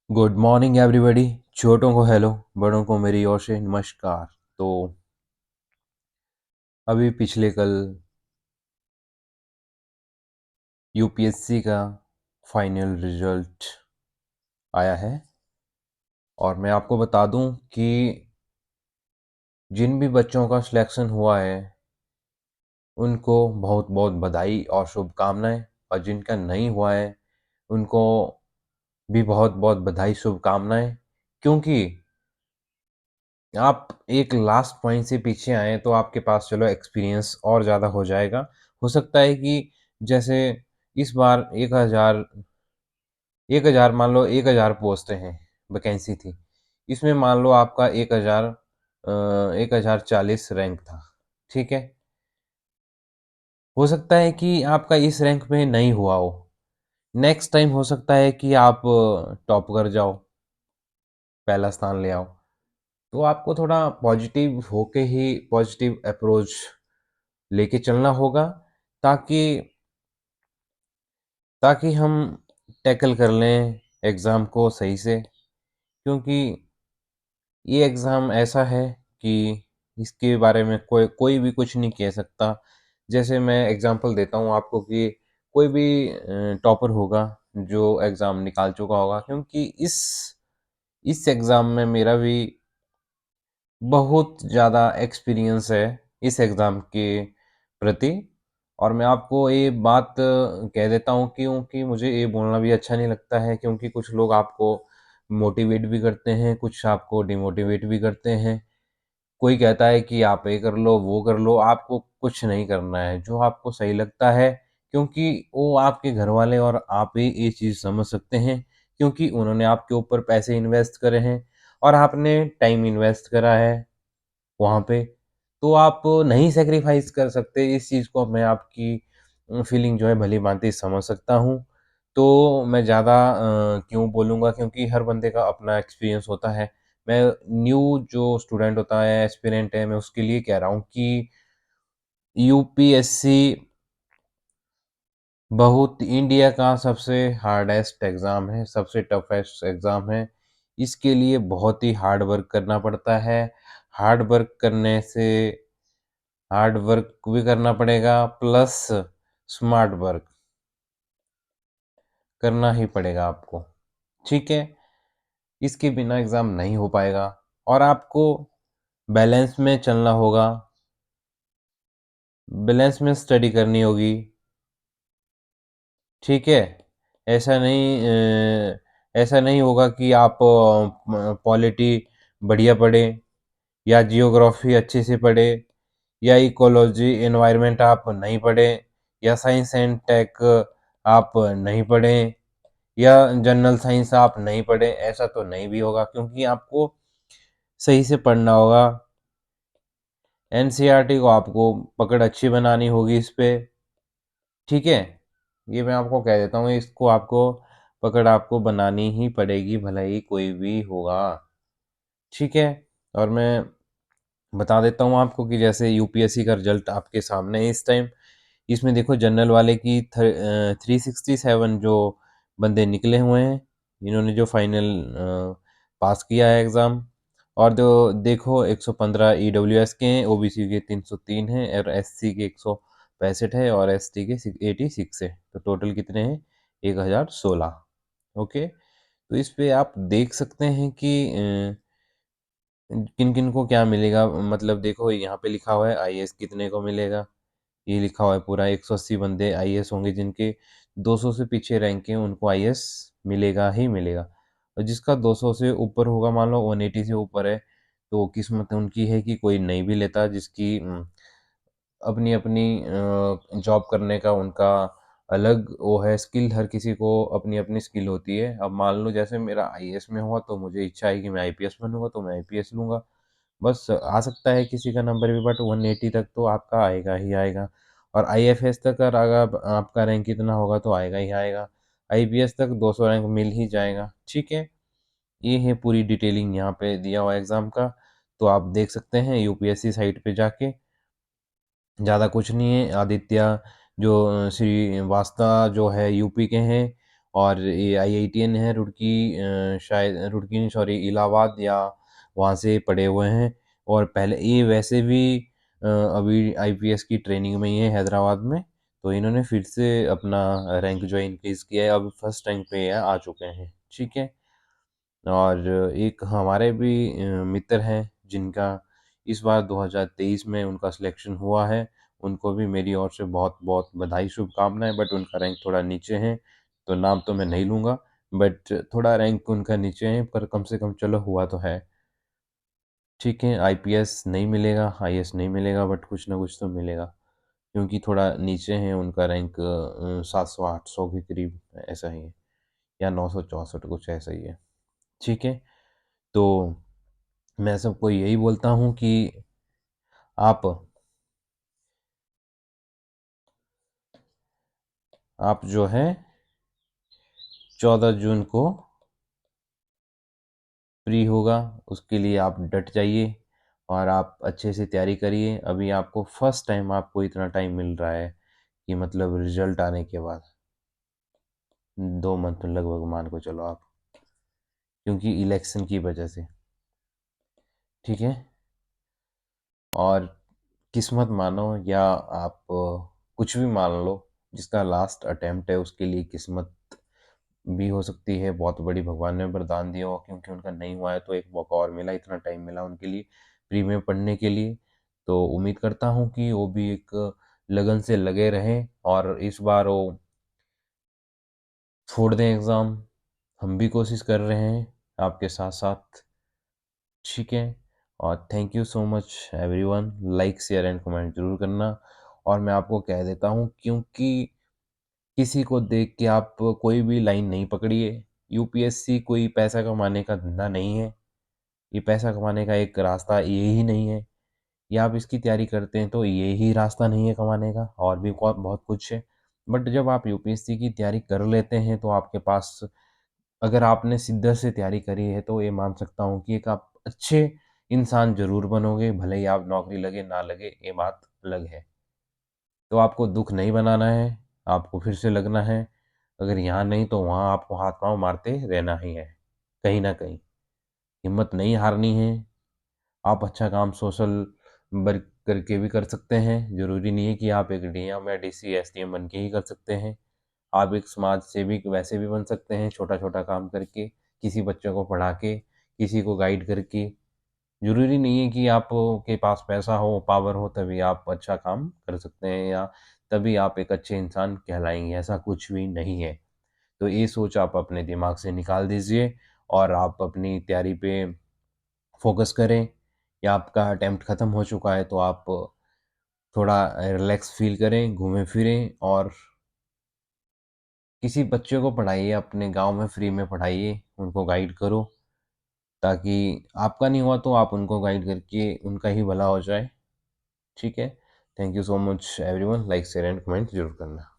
Good morning everybody. छोटों को hello, बड़ों को मेरी ओर से नमस्कार। तो अभी पिछले कल यूपीएससी का फाइनल रिजल्ट आया है और मैं आपको बता दूं कि जिन भी बच्चों का सिलेक्शन हुआ है उनको बहुत बहुत बधाई और शुभकामनाएं, और जिनका नहीं हुआ है उनको भी बहुत बहुत बधाई शुभकामनाएं। क्योंकि आप एक लास्ट पॉइंट से पीछे आए तो आपके पास चलो एक्सपीरियंस और ज़्यादा हो जाएगा। हो सकता है कि जैसे इस बार 1000 मान लो 1000 पोस्ट हैं, वैकेंसी थी। इसमें मान लो आपका 1040 रैंक था। ठीक है, हो सकता है कि आपका इस रैंक में नहीं हुआ हो। नेक्स्ट टाइम हो सकता है कि आप टॉप कर जाओ, पहला स्थान ले आओ। तो आपको थोड़ा पॉजिटिव होके ही पॉजिटिव अप्रोच लेके चलना होगा, ताकि ताकि हम टैकल कर लें एग्ज़ाम को सही से। क्योंकि ये एग्ज़ाम ऐसा है कि इसके बारे में कोई कोई भी कुछ नहीं कह सकता। जैसे मैं एग्जांपल देता हूँ आपको कि कोई भी टॉपर होगा जो एग्ज़ाम निकाल चुका होगा, क्योंकि इस एग्ज़ाम में मेरा भी बहुत ज़्यादा एक्सपीरियंस है इस एग्ज़ाम के प्रति। और मैं आपको ये बात कह देता हूँ क्योंकि मुझे ये बोलना भी अच्छा नहीं लगता है, क्योंकि कुछ लोग आपको मोटिवेट भी करते हैं, कुछ आपको डिमोटिवेट भी करते हैं। कोई कहता है कि आप ये कर लो, वो कर लो, आपको कुछ नहीं करना है, जो आपको सही लगता है। क्योंकि वो आपके घर वाले और आप ही ये चीज़ समझ सकते हैं, क्योंकि उन्होंने आपके ऊपर पैसे इन्वेस्ट करे हैं और आपने टाइम इन्वेस्ट करा है वहाँ पे। तो आप नहीं सैक्रिफाइस कर सकते इस चीज़ को। मैं आपकी फीलिंग जो है भली-भाँति समझ सकता हूँ। तो मैं ज़्यादा क्यों बोलूँगा, क्योंकि हर बंदे का अपना एक्सपीरियंस होता है। मैं न्यू जो स्टूडेंट होता है, एस्पिरेंट है, मैं उसके लिए कह रहा हूँ कि यूपीएससी बहुत इंडिया का सबसे हार्डेस्ट एग्ज़ाम है, सबसे टफ़ेस्ट एग्ज़ाम है। इसके लिए बहुत ही हार्ड वर्क करना पड़ता है। हार्ड वर्क करने से हार्ड वर्क भी करना पड़ेगा, प्लस स्मार्ट वर्क करना ही पड़ेगा आपको। ठीक है? इसके बिना एग्ज़ाम नहीं हो पाएगा और आपको बैलेंस में चलना होगा, बैलेंस में स्टडी करनी होगी। ठीक है? ऐसा नहीं ऐसा नहीं होगा कि आप पॉलिटी बढ़िया पढ़ें या जियोग्राफी अच्छे से पढ़ें या इकोलॉजी एनवायरनमेंट आप नहीं पढ़ें या साइंस एंड टेक आप नहीं पढ़ें या जनरल साइंस आप नहीं पढ़ें। ऐसा तो नहीं भी होगा, क्योंकि आपको सही से पढ़ना होगा। एनसीईआरटी को आपको पकड़ अच्छी बनानी होगी इस पे। ठीक है? ये मैं आपको कह देता हूँ, इसको आपको पकड़ आपको बनानी ही पड़ेगी, भले ही कोई भी होगा। ठीक है? और मैं बता देता हूँ आपको कि जैसे यूपीएससी का रिजल्ट आपके सामने है इस टाइम। इसमें देखो जनरल वाले की 367 जो बंदे निकले हुए हैं, इन्होंने जो फाइनल पास किया है एग्ज़ाम। और जो देखो 115 ईडब्ल्यूएस के हैं, ओबीसी के 303 हैं और एससी के 165 है और एसटी के 86 है। तो टोटल कितने हैं? 1016। ओके, तो इस पे आप देख सकते हैं कि किन किन को क्या मिलेगा। मतलब देखो यहाँ पे लिखा हुआ है आईएएस कितने को मिलेगा, ये लिखा हुआ है पूरा 180 बंदे आईएएस होंगे, जिनके 200 से पीछे रैंक है उनको आईएएस मिलेगा ही मिलेगा। और जिसका 200 से ऊपर होगा, मान लो 180 से ऊपर है, तो किस्मत उनकी है कि कोई नहीं भी लेता, जिसकी अपनी अपनी जॉब करने का उनका अलग वो है स्किल। हर किसी को अपनी अपनी स्किल होती है। अब मान लो जैसे मेरा आईएएस में हुआ तो मुझे इच्छा है कि मैं आईपीएस बनूंगा, तो मैं आईपीएस लूंगा। बस आ सकता है किसी का नंबर भी, बट 180 तक तो आपका आएगा ही आएगा। और आईएफएस तक अगर आपका रैंक कितना होगा तो आएगा ही आएगा। आईपीएस तक 200 रैंक मिल ही जाएगा। ठीक है, ये है पूरी डिटेलिंग यहाँ पे दिया हुआ एग्ज़ाम का। तो आप देख सकते हैं यूपीएससी साइट पे जाके। ज़्यादा कुछ नहीं है। आदित्य जो श्रीवास्तव जो है यूपी के हैं, और ये आईआईटीएन है रुड़की, शायद रुड़की नहीं, सॉरी, इलाहाबाद या वहाँ से पढ़े हुए हैं। और पहले ये वैसे भी अभी आईपीएस की ट्रेनिंग में ही है हैदराबाद में। तो इन्होंने फिर से अपना रैंक जो है इंक्रीज़ किया है, अब फर्स्ट रैंक पे आ चुके हैं। ठीक है। और एक हमारे भी मित्र हैं जिनका इस बार 2023 में उनका सिलेक्शन हुआ है। उनको भी मेरी ओर से बहुत बहुत बधाई, शुभकामनाएं। बट उनका रैंक थोड़ा नीचे है, तो नाम तो मैं नहीं लूँगा। बट थोड़ा रैंक उनका नीचे है, पर कम से कम चलो हुआ तो है। ठीक है, आईपीएस नहीं मिलेगा, आईएएस नहीं मिलेगा, बट कुछ ना कुछ तो मिलेगा। क्योंकि थोड़ा नीचे है उनका रैंक, 700-800 के करीब ऐसा ही है, या 964 कुछ ऐसा ही है। ठीक है। तो मैं सबको यही बोलता हूँ कि आप आप जो है 14 जून को फ्री होगा, उसके लिए आप डट जाइए और आप अच्छे से तैयारी करिए। अभी आपको फर्स्ट टाइम आपको इतना टाइम मिल रहा है कि मतलब रिजल्ट आने के बाद 2 मंथ लगभग मान को चलो आप, क्योंकि इलेक्शन की वजह से। ठीक है। और किस्मत मानो या आप कुछ भी मान लो, जिसका लास्ट अटेम्प्ट है उसके लिए किस्मत भी हो सकती है बहुत बड़ी, भगवान ने वरदान दिया हो, क्योंकि उनका नहीं हुआ है तो एक मौका और मिला, इतना टाइम मिला उनके लिए फ्री में पढ़ने के लिए। तो उम्मीद करता हूँ कि वो भी एक लगन से लगे रहें और इस बार वो छोड़ दें एग्ज़ाम। हम भी कोशिश कर रहे हैं आपके साथ साथ। ठीक है। और thank you so much everyone, like share and comment जरूर करना। और मैं आपको कह देता हूँ, क्योंकि किसी को देख के आप कोई भी लाइन नहीं पकड़िए। यूपीएससी कोई पैसा कमाने का धंधा नहीं है, ये पैसा कमाने का एक रास्ता ये ही नहीं है। या आप इसकी तैयारी करते हैं तो ये ही रास्ता नहीं है कमाने का, और भी बहुत बहुत कुछ है। बट जब आप यूपीएससी की तैयारी कर लेते हैं तो आपके पास, अगर आपने शिद्दत से तैयारी करी है, तो ये मान सकता हूँ कि एक आप अच्छे इंसान ज़रूर बनोगे, भले ही आप नौकरी लगे ना लगे, ये बात अलग है। तो आपको दुःख नहीं बनाना है, आपको फिर से लगना है। अगर यहाँ नहीं तो वहाँ आपको हाथ पाँव मारते रहना ही है, कहीं न कहीं। हिम्मत नहीं हारनी है। आप अच्छा काम सोशल वर्क करके भी कर सकते हैं। ज़रूरी नहीं है कि आप एक डीएम या डीसी, एसडीएम बन के ही कर सकते हैं। आप एक समाज सेवी वैसे भी बन सकते हैं, छोटा-छोटा काम करके, किसी बच्चे को पढ़ा के, किसी को गाइड करके। ज़रूरी नहीं है कि आप के पास पैसा हो, पावर हो, तभी आप अच्छा काम कर सकते हैं या तभी आप एक अच्छे इंसान कहलाएँगे, ऐसा कुछ भी नहीं है। तो ये सोच आप अपने दिमाग से निकाल दीजिए और आप अपनी तैयारी पे फ़ोकस करें। या आपका अटेम्प्ट ख़त्म हो चुका है तो आप थोड़ा रिलैक्स फ़ील करें, घूमें-फिरें और किसी बच्चे को पढ़ाइए, अपने गाँव में फ्री में पढ़ाइए, उनको गाइड करो, ताकि आपका नहीं हुआ तो आप उनको गाइड करके उनका ही भला हो जाए। ठीक है? Thank you so much everyone, like, share and comment ज़रूर करना।